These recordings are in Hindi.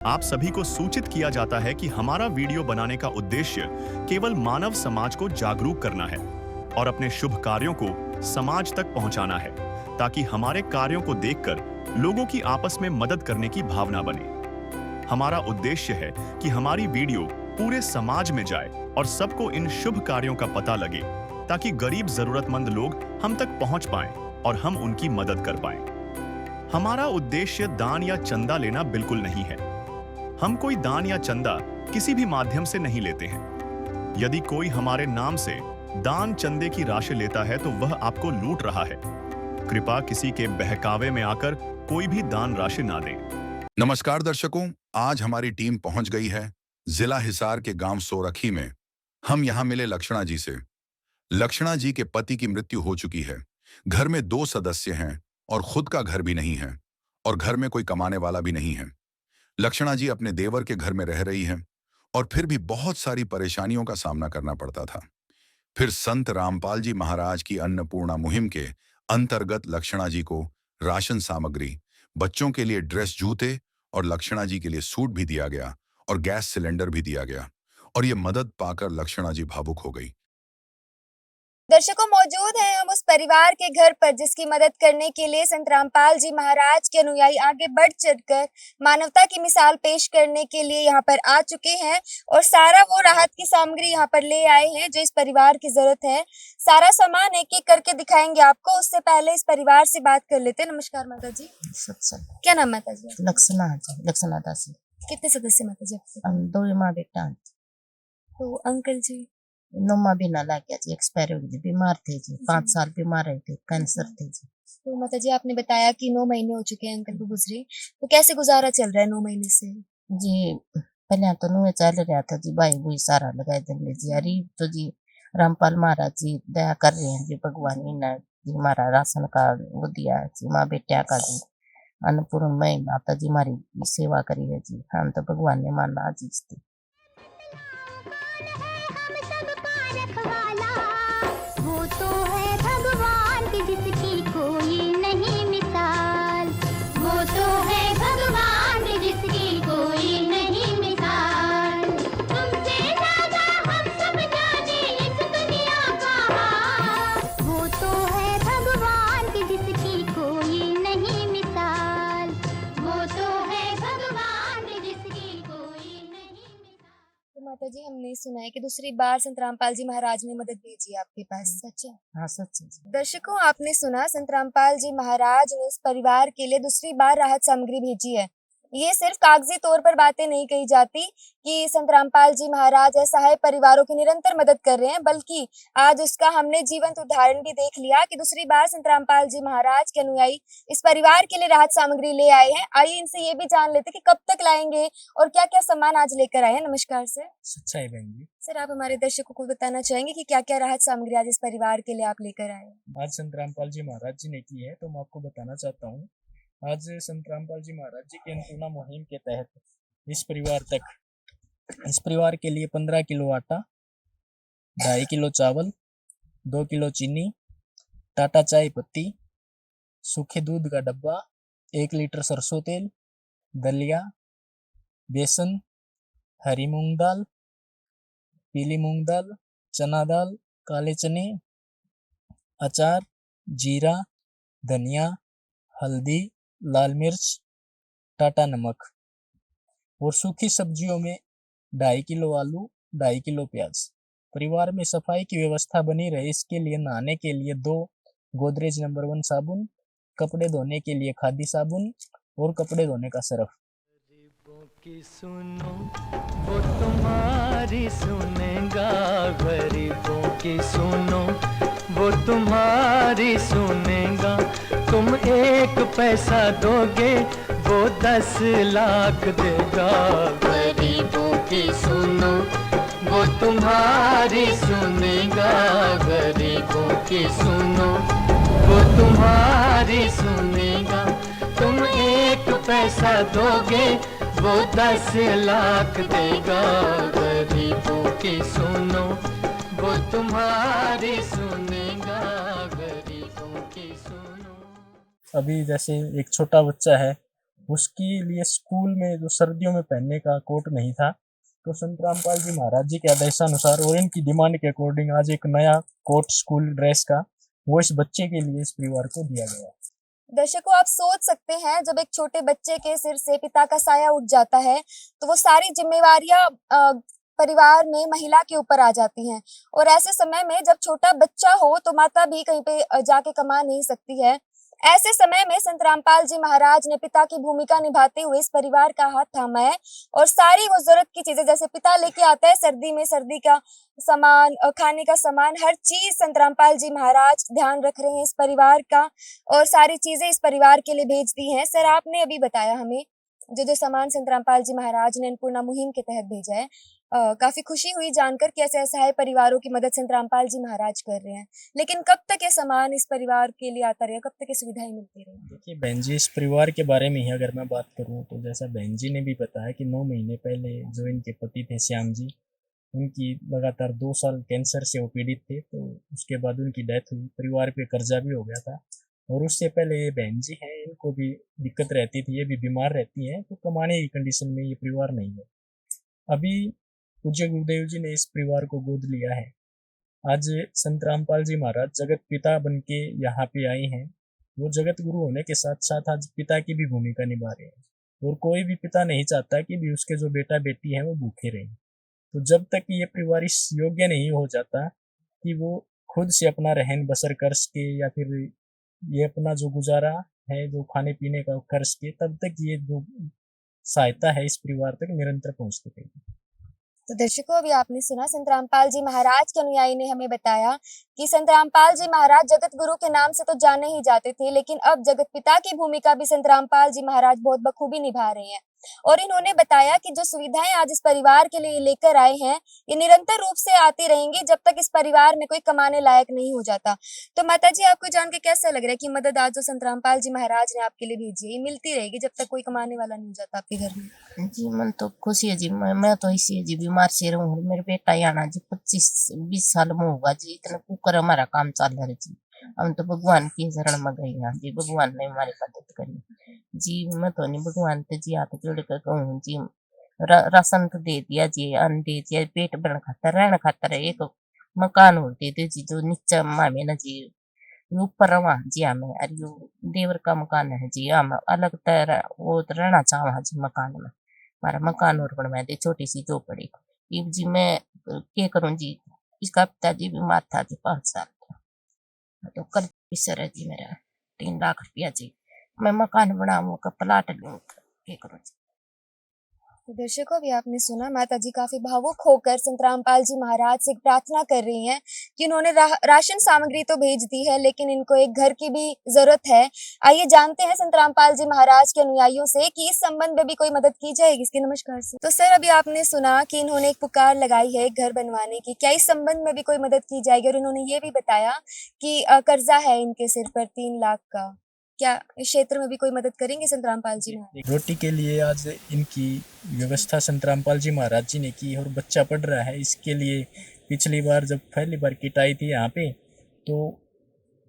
आप सभी को सूचित किया जाता है कि हमारा वीडियो बनाने का उद्देश्य केवल मानव समाज को जागरूक करना है और अपने शुभ कार्यों को समाज तक पहुंचाना है, ताकि हमारे कार्यों को देखकर लोगों की आपस में मदद करने की भावना बने। हमारा उद्देश्य है कि हमारी वीडियो पूरे समाज में जाए और सबको इन शुभ कार्यों का पता लगे, ताकि गरीब जरूरतमंद लोग हम तक पहुंच पाएं और हम उनकी मदद कर पाएं। हमारा उद्देश्य दान या चंदा लेना बिल्कुल नहीं है। हम कोई दान या चंदा किसी भी माध्यम से नहीं लेते हैं। यदि कोई हमारे नाम से दान चंदे की राशि लेता है तो वह आपको लूट रहा है। कृपया किसी के बहकावे में आकर कोई भी दान राशि ना दें। नमस्कार दर्शकों, आज हमारी टीम पहुंच गई है जिला हिसार के गांव सोरखी में। हम यहां मिले लक्षणा जी से। लक्षणा जी के पति की मृत्यु हो चुकी है। घर में 2 सदस्य हैं और खुद का घर भी नहीं है और घर में कोई कमाने वाला भी नहीं है। लक्षणा जी अपने देवर के घर में रह रही हैं और फिर भी बहुत सारी परेशानियों का सामना करना पड़ता था। फिर संत रामपाल जी महाराज की अन्नपूर्णा मुहिम के अंतर्गत लक्षणा जी को राशन सामग्री, बच्चों के लिए ड्रेस, जूते और लक्षणा जी के लिए सूट भी दिया गया और गैस सिलेंडर भी दिया गया और ये मदद पाकर लक्षणा जी भावुक हो गई। दर्शकों, मौजूद हैं हम उस परिवार के घर पर जिसकी मदद करने के लिए संत रामपाल जी महाराज के अनुयायी आगे बढ़ चढ़कर मानवता की मिसाल पेश करने के लिए यहाँ पर आ चुके हैं और सारा वो राहत की सामग्री यहाँ पर ले आए हैं जो इस परिवार की जरूरत है। सारा सामान एक एक करके दिखाएंगे आपको। उससे पहले इस परिवार से बात कर लेते हैं। नमस्कार माता जी। क्या नाम माता जी? लक्षणा दासी। कितने सदस्य माता जी आपके? हम 2 माँ बेटा। तो अंकल जी? नौमा भी ना लग गया जी, एक्सपायर हो गई, बीमार थे जी, 5 साल बीमार रहे थे, कैंसर थे जी। तो माता जी, आपने बताया कि 9 महीने हो चुके हैं अंकल को गुजरे, तो कैसे गुजारा चल रहा है 9 महीने से? जी पहले तो नुए चल रहा था जी, भाई बुई सारा लगाए देंगे जी। अरे तो जी रामपाल महाराज जी दया कर रहे हैं जी, भगवान ने जी हमारा राशन कार्ड वो दिया जी, माँ बेटिया का जी अन्नपूर्ण में माता जी हमारी सेवा करी है जी। हम तो भगवान ने माना जी इसकी। वो तो है भगवान की जिसकी कोई नहीं मिसाल। वो तो है भगवान की जिसकी कोई नहीं मिसाल। तुमसे ज्यादा हम सब जाने इस दुनिया का हाल। वो तो है भगवान की जिसकी कोई नहीं मिसाल। वो तो है भगवान की जिसकी कोई नहीं मिसाल। तो माता जी, हमने सुना है कि दूसरी बार संत रामपाल जी महाराज ने मदद भेजी आपके पास, सच है? हाँ सच है जी। दर्शकों, आपने सुना संत रामपाल जी महाराज ने इस परिवार के लिए दूसरी बार राहत सामग्री भेजी है। ये सिर्फ कागजी तौर पर बातें नहीं कही जाती कि संत रामपाल जी महाराज असहाय परिवारों की निरंतर मदद कर रहे हैं, बल्कि आज उसका हमने जीवंत उदाहरण भी देख लिया कि दूसरी बार संत रामपाल जी महाराज के अनुयायी इस परिवार के लिए राहत सामग्री ले आए हैं। आइए इनसे ये भी जान लेते कि कब तक लाएंगे और क्या क्या सामान आज लेकर आए हैं। नमस्कार सर। अच्छा है बहन जी। सर, आप हमारे दर्शकों को बताना चाहेंगे कि क्या क्या राहत सामग्री आज इस परिवार के लिए आप लेकर आए हैं? आज संत रामपाल जी महाराज जी ने की है तो मैं आपको बताना चाहता हूँ। आज संत रामपाल जी महाराज जी की अन्नपूर्णा मुहिम के तहत इस परिवार के लिए 15 किलो आटा, 2.5 किलो चावल, 2 किलो चीनी, टाटा चाय पत्ती, सूखे दूध का डब्बा, 1 लीटर सरसों तेल, दलिया, बेसन, हरी मूंग दाल, पीली मूंग दाल, चना दाल, काले चने, अचार, जीरा, धनिया, हल्दी, लाल मिर्च, टाटा नमक और सूखी सब्जियों में 2.5 किलो आलू, 2.5 किलो प्याज। परिवार में सफाई की व्यवस्था बनी रहे इसके लिए नहाने के लिए 2 गोदरेज नंबर 1 साबुन, कपड़े धोने के लिए खादी साबुन और कपड़े धोने का सर्फ। गरीबों की सुनो वो तुम्हारी सुनेगा, गरीबों की सुनो वो तुम्हारी सुनेगा। तुम 1 पैसा दोगे वो 10 लाख देगा। गरीबों की सुनो वो तुम्हारी सुनेगा, गरीबों की सुनो वो तुम्हारी सुनेगा। तुम 1 पैसा दोगे वो 10 लाख देगा। गरीबों की सुनो वो तुम्हारी सुनेगा, गरीबों की सुनो। अभी जैसे एक छोटा बच्चा है उसके लिए स्कूल में जो सर्दियों में पहनने का कोट नहीं था, तो संत रामपाल जी महाराज जी के आदेशानुसार और इनकी डिमांड के अकॉर्डिंग आज एक नया कोट स्कूल ड्रेस का वो इस बच्चे के लिए इस परिवार को दिया गया। दर्शकों, आप सोच सकते हैं जब एक छोटे बच्चे के सिर से पिता का साया उठ जाता है तो वो सारी जिम्मेवारियां परिवार में महिला के ऊपर आ जाती हैं। और ऐसे समय में जब छोटा बच्चा हो तो माता भी कहीं पे जाके कमा नहीं सकती है। ऐसे समय में संत रामपाल जी महाराज ने पिता की भूमिका निभाते हुए इस परिवार का हाथ थामा है और सारी वो जरूरत की चीजें, जैसे पिता लेके आता है सर्दी में सर्दी का सामान, खाने का सामान, हर चीज संत रामपाल जी महाराज ध्यान रख रहे हैं इस परिवार का और सारी चीजें इस परिवार के लिए भेज दी हैं। सर, आपने अभी बताया हमें जो सामान संत रामपाल जी महाराज ने अन्नपूर्णा मुहिम के तहत भेजा है। काफी खुशी हुई जानकर कि ऐसे असहाय परिवारों की मदद संत रामपाल जी महाराज कर रहे हैं। लेकिन कब तक ये सामान इस परिवार के लिए आता रहेगा, कब तक ये सुविधाएं मिलती रहेंगी? देखिए बहन जी, इस परिवार के बारे में ही अगर मैं बात करूं तो जैसा बहन जी ने भी बताया कि 9 महीने पहले जो इनके पति थे श्याम जी, उनकी लगातार 2 साल कैंसर से वो पीड़ित थे, तो उसके बाद उनकी डेथ हुई। परिवार पे कर्जा भी हो गया था और उससे पहले ये बहन जी हैं, इनको भी दिक्कत रहती थी, ये भी बीमार रहती हैं, तो कमाने की कंडीशन में ये परिवार नहीं है। अभी पूज्य गुरुदेव जी ने इस परिवार को गोद लिया है। आज संत रामपाल जी महाराज जगत पिता बन के यहाँ पे आए हैं। वो जगत गुरु होने के साथ साथ आज पिता की भी भूमिका निभा रहे हैं और कोई भी पिता नहीं चाहता कि भी उसके जो बेटा बेटी हैं वो भूखे रहें। तो जब तक ये परिवार इस योग्य नहीं हो जाता कि वो खुद से अपना रहन बसर कर सके या फिर ये अपना जो गुजारा है जो खाने पीने का कर सके, तब तक ये जो सहायता है इस परिवार तक निरंतर पहुंचती रहेगी। तो दर्शकों, अभी आपने सुना संत रामपाल जी महाराज के अनुयायी ने हमें बताया कि संत रामपाल जी महाराज जगत गुरु के नाम से तो जाने ही जाते थे, लेकिन अब जगत पिता की भूमिका भी संत रामपाल जी महाराज बहुत बखूबी निभा रहे हैं। और इन्होंने बताया कि जो सुविधाएं आज इस परिवार के लिए लेकर आए हैं ये निरंतर रूप से आती रहेंगी जब तक इस परिवार में कोई कमाने लायक नहीं हो जाता। तो माता जी, आपको जान के कैसा लग रहा है कि मदद आज जो संत रामपाल जी महाराज ने आपके लिए भेजी है ये मिलती रहेगी जब तक कोई कमाने वाला नहीं हो जाता आपके घर में? जी मन तो खुशी है जी। मैं तो इसी है जी, बीमार से रहूँ। मेरे बेटा आना जी 25-20 साल में होगा जी। इतना कुकर हमारा काम चल रहा है जी। हम तो भगवान की शरण में गए हैं जी, भगवान ने हमारी मदद करी जी। मैं तो नहीं भगवान पे जी हाथ जोड़ कर कहूँ जी, राशन तो दे दिया जी, अन्न दे दिया, पेट भरने खातर रहने खातर एक मकान और दे दे जी, जो नीचे मामे ना जी, ऊपर वहाँ जी हमें अरे यो देवर का मकान है जी। हम अलग तरह वो रहना चाहवा जी मकान में। हमारा मकान और बनवा दे, छोटी सी झोपड़ी जी। मैं क्या करूँ जी, इसका पिताजी बीमार था जी 5 साल तो कर पिसर है जी मेरा 3 लाख रुपया जी। मैं मकान बनाऊँ का प्लाट लूँ, क्या करूँ जी। तो दर्शकों, अभी आपने सुना माता जी काफी भावुक होकर संत रामपाल जी महाराज से प्रार्थना कर रही हैं कि उन्होंने राशन सामग्री तो भेज दी है लेकिन इनको एक घर की भी जरूरत है। आइए जानते हैं संत रामपाल जी महाराज के अनुयायियों से कि इस संबंध में भी कोई मदद की जाएगी इसकी। नमस्कार सर। तो सर, अभी आपने सुना कि इन्होंने एक पुकार लगाई है घर बनवाने की, क्या इस संबंध में भी कोई मदद की जाएगी? और इन्होंने ये भी बताया कि कर्जा है इनके सिर पर 3 लाख का, क्या इस क्षेत्र में भी कोई मदद करेंगे संत रामपाल जी महाराज? रोटी के लिए आज इनकी व्यवस्था संत रामपाल जी महाराज जी ने की और बच्चा पढ़ रहा है। इसके लिए पिछली बार जब पहली बार किट आई थी यहाँ पे, तो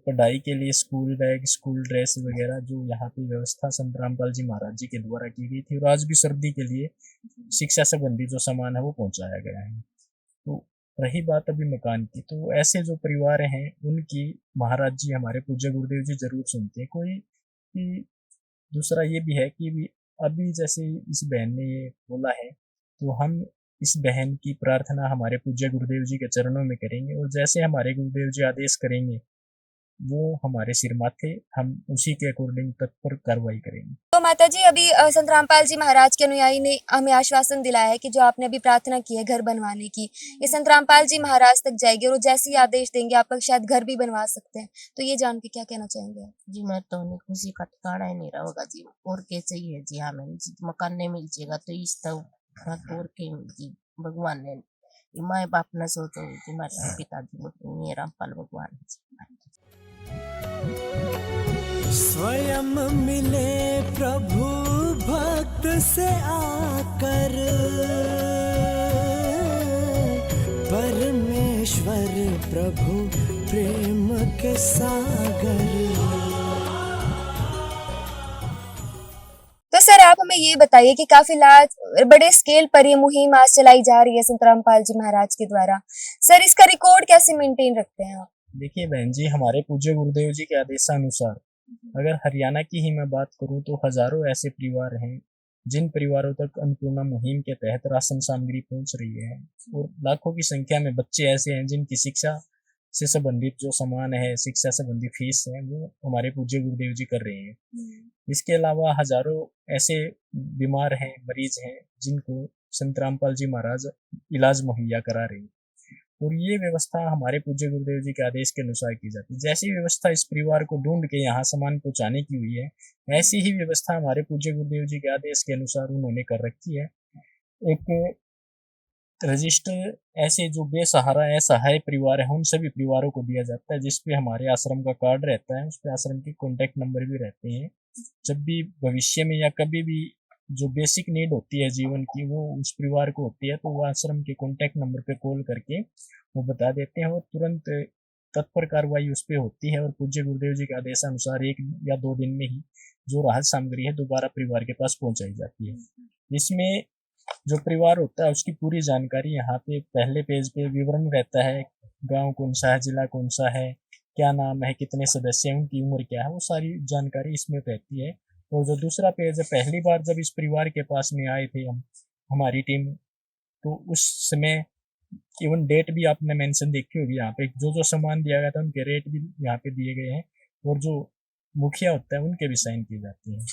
पढ़ाई के लिए स्कूल बैग, स्कूल ड्रेस वगैरह जो यहाँ पे व्यवस्था संत रामपाल जी महाराज जी के द्वारा की गई थी। और आज भी सर्दी के लिए शिक्षा संबंधी जो सामान है वो पहुँचाया गया है। तो रही बात अभी मकान की, तो ऐसे जो परिवार हैं उनकी महाराज जी हमारे पूज्य गुरुदेव जी जरूर सुनते हैं। कोई कि दूसरा ये भी है कि भी अभी जैसे इस बहन ने ये बोला है तो हम इस बहन की प्रार्थना हमारे पूज्य गुरुदेव जी के चरणों में करेंगे और जैसे हमारे गुरुदेव जी आदेश करेंगे वो हमारे सिर माथे, हम उसी के अकॉर्डिंग तत्पर कार्रवाई करेंगे। तो माता जी, अभी संत रामपाल जी महाराज के अनुयायी ने हमें आश्वासन दिलाया है कि जो आपने अभी प्रार्थना की है घर बनवाने की, ये संत रामपाल जी महाराज तक जाएगी और जैसे ही आदेश देंगे आप शायद घर भी बनवा सकते हैं। तो ये जान के क्या कहना चाहेंगे आप? जी मैं तो उन्हें खुशी का ठिकाना ही नहीं रहेगा जी। और क्या चाहिए जी हमें जी, मकान नहीं मिल जाएगा तो इस तक और के जी भगवान ने माए बाप न सोचो जी, हमारे पिताजी ये रामपाल भगवान स्वयं मिले प्रभु भक्त से आकर, परमेश्वर प्रभु प्रेम के सागर। तो सर, हमें ये बताइए कि काफी बड़े स्केल पर ये मुहिम आज चलाई जा रही है संत रामपाल जी महाराज के द्वारा। सर, इसका रिकॉर्ड कैसे मेंटेन रखते हैं आप? देखिए बहन जी, हमारे पूज्य गुरुदेव जी के आदेशानुसार अगर हरियाणा की ही मैं बात करूं तो हजारों ऐसे परिवार हैं जिन परिवारों तक अन्नपूर्णा मुहिम के तहत राशन सामग्री पहुंच रही है, और लाखों की संख्या में बच्चे ऐसे हैं जिनकी शिक्षा से संबंधित जो सामान है, शिक्षा संबंधी फीस है, वो हमारे पूज्य गुरुदेव जी कर रहे हैं। इसके अलावा हजारों ऐसे बीमार हैं, मरीज हैं जिनको संत रामपाल जी महाराज इलाज मुहैया करा रहे हैं, और ये व्यवस्था हमारे पूज्य गुरुदेव जी के आदेश के अनुसार की जाती है। जैसी व्यवस्था इस परिवार को ढूंढ के यहाँ सामान पहुँचाने की हुई है, ऐसी ही व्यवस्था हमारे पूज्य गुरुदेव जी के आदेश के अनुसार उन्होंने कर रखी है। एक रजिस्टर ऐसे जो बेसहारा असहाय परिवार है उन सभी परिवारों को दिया जाता है, जिसपे हमारे आश्रम का कार्ड रहता है, उस पे आश्रम के कॉन्टेक्ट नंबर भी रहते हैं। जब भी भविष्य में या कभी भी जो बेसिक नीड होती है जीवन की वो उस परिवार को होती है, तो वो आश्रम के कॉन्टेक्ट नंबर पे कॉल करके वो बता देते हैं, और तुरंत तत्पर कार्रवाई उस पर होती है, और पूज्य गुरुदेव जी के आदेशानुसार 1 या 2 दिन में ही जो राहत सामग्री है दोबारा परिवार के पास पहुंचाई जाती है। इसमें जो परिवार होता है उसकी पूरी जानकारी यहाँ पे पहले पेज पे विवरण रहता है, गांव कौन सा है, जिला कौन सा है, क्या नाम है, कितने सदस्य हैं, उनकी उम्र क्या है, वो सारी जानकारी इसमें रहती है। और जो दूसरा पेज है, पहली बार जब इस परिवार के पास में आए थे हमारी टीम, तो उस समय इवन डेट भी आपने मेंशन देखी होगी, यहाँ पे जो सामान दिया गया था उनके रेट भी यहाँ पे दिए गए हैं, और जो मुखिया होता है उनके भी साइन किए जाते हैं।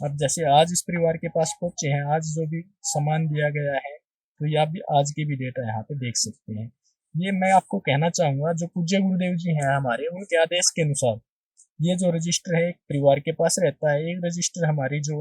अब जैसे आज इस परिवार के पास पहुंचे हैं, आज जो भी सामान दिया गया है, तो ये आप भी आज की भी डेटा यहाँ पे देख सकते हैं। ये मैं आपको कहना चाहूँगा, जो पूज्य गुरुदेव जी हैं हमारे, उनके आदेश के अनुसार ये जो रजिस्टर है एक परिवार के पास रहता है, एक रजिस्टर हमारी जो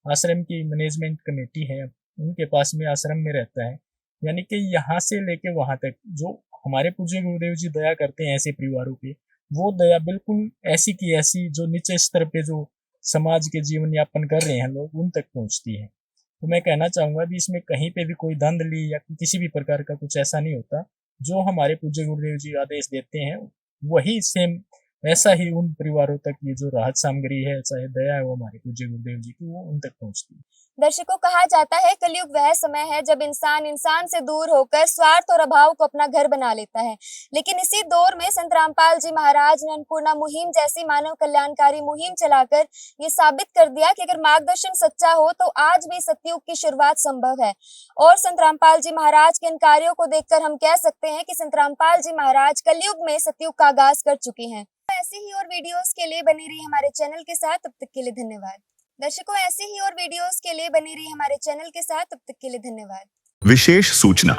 आश्रम की मैनेजमेंट कमेटी है उनके पास में आश्रम में रहता है। यानी कि यहाँ से लेके वहां तक जो हमारे पूज्य गुरुदेव जी दया करते हैं ऐसे परिवारों पे, वो दया बिल्कुल ऐसी की ऐसी जो नीचे स्तर पे जो समाज के जीवन यापन कर रहे हैं लोग, उन तक पहुंचती है। तो मैं कहना चाहूंगा भी इसमें कहीं पे भी कोई धांधली या किसी भी प्रकार का कुछ ऐसा नहीं होता। जो हमारे पूज्य गुरुदेव जी आदेश देते हैं वही सेम ऐसा ही उन परिवारों तक ये जो राहत सामग्री है, चाहे दया है, वो हमारे पूज्य गुरुदेव जी की, वो उन तक पहुंचती है। दर्शकों, कहा जाता है कलयुग वह समय है जब इंसान से दूर होकर स्वार्थ और अभाव को अपना घर बना लेता है। लेकिन इसी दौर में संत रामपाल जी महाराज ने अन्नपूर्णा मुहिम जैसी मानव कल्याणकारी मुहिम चलाकर ये साबित कर दिया कि अगर मार्गदर्शन सच्चा हो तो आज भी सतयुग की शुरुआत संभव है। और संत रामपाल जी महाराज के इन कार्यों को देखकर हम कह सकते हैं कि संत रामपाल जी महाराज कलयुग में सतयुग का आगाज कर चुके हैं। ऐसे ही और वीडियोस के लिए बने रहिए हमारे चैनल के साथ। तब तक के लिए धन्यवाद। दर्शकों, ऐसे ही और वीडियोस के लिए बने रहिए हमारे चैनल के साथ। तब तक के लिए धन्यवाद। विशेष सूचना,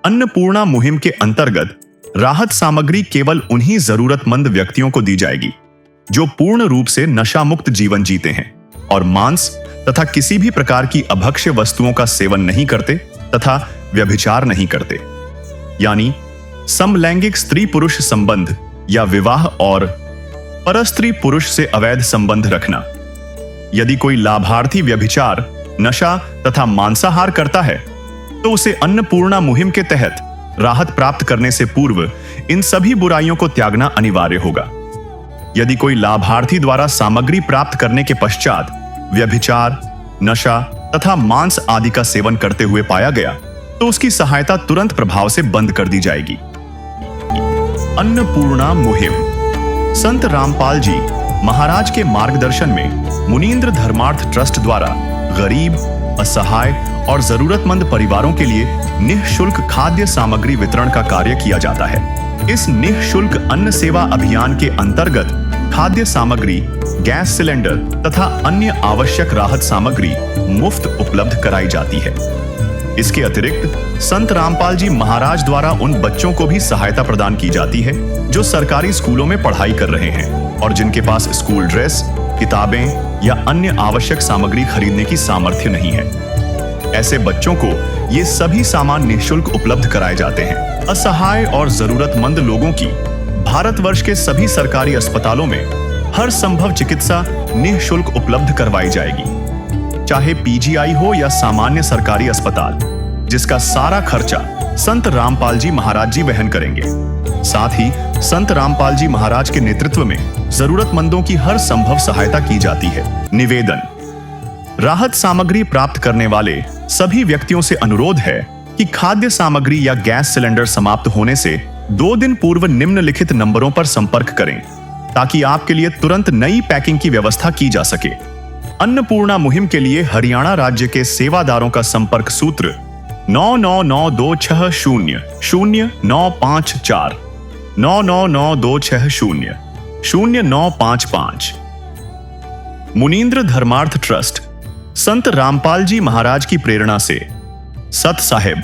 अन्नपूर्णा मुहिम के अंतर्गत राहत सामग्री केवल उन्हीं जरूरतमंद व्यक्तियों को दी जाएगी जो पूर्ण रूप से नशा मुक्त जीवन जीते हैं और मांस तथा किसी भी प्रकार की अभक्ष्य वस्तुओं का सेवन नहीं करते तथा व्यभिचार नहीं करते, यानी समलैंगिक स्त्री पुरुष संबंध या विवाह और परस्त्री पुरुष से अवैध संबंध रखना। यदि कोई लाभार्थी व्यभिचार, नशा तथा मांसाहार करता है तो उसे अन्नपूर्णा मुहिम के तहत राहत प्राप्त करने से पूर्व इन सभी बुराइयों को त्यागना अनिवार्य होगा। यदि कोई लाभार्थी द्वारा सामग्री प्राप्त करने के पश्चात व्यभिचार, नशा तथा मांस आदि का सेवन करते हुए पाया गया तो उसकी सहायता तुरंत प्रभाव से बंद कर दी जाएगी। अन्नपूर्णा मुहिम संत रामपाल जी महाराज के मार्गदर्शन में मुनीन्द्र धर्मार्थ ट्रस्ट द्वारा गरीब, असहाय और जरूरतमंद परिवारों के लिए निःशुल्क खाद्य सामग्री वितरण का कार्य किया जाता है। इस निःशुल्क अन्न सेवा अभियान के अंतर्गत खाद्य सामग्री, गैस सिलेंडर तथा अन्य आवश्यक राहत सामग्री मुफ्त उपलब्ध कराई जाती है। इसके अतिरिक्त संत रामपाल जी महाराज द्वारा उन बच्चों को भी सहायता प्रदान की जाती है जो सरकारी स्कूलों में पढ़ाई कर रहे हैं और जिनके पास स्कूल ड्रेस, किताबें या अन्य आवश्यक सामग्री खरीदने की सामर्थ्य नहीं है। ऐसे बच्चों को ये सभी सामान निःशुल्क उपलब्ध कराए जाते हैं। असहाय और जरूरतमंद लोगों की भारतवर्ष के सभी सरकारी अस्पतालों में हर संभव चिकित्सा निःशुल्क उपलब्ध करवाई जाएगी, चाहे पीजीआई हो या सामान्य सरकारी अस्पताल, जिसका सारा खर्चा संत रामपाल जी महाराज जी वहन करेंगे। साथ ही संत रामपाल जी महाराज के नेतृत्व में जरूरतमंदों की हर संभव सहायता की जाती है। निवेदन, राहत सामग्री प्राप्त करने वाले सभी व्यक्तियों से अनुरोध है कि खाद्य सामग्री या गैस सिलेंडर समाप्त होने से 2 दिन पूर्व निम्नलिखित नंबरों पर संपर्क करें ताकि आपके लिए तुरंत नई पैकिंग की व्यवस्था की जा सके। अन्नपूर्णा मुहिम के लिए हरियाणा राज्य के सेवादारों का संपर्क सूत्र 9992600954 9992600955। मुनींद्र धर्मार्थ ट्रस्ट संत रामपाल जी महाराज की प्रेरणा से सत साहिब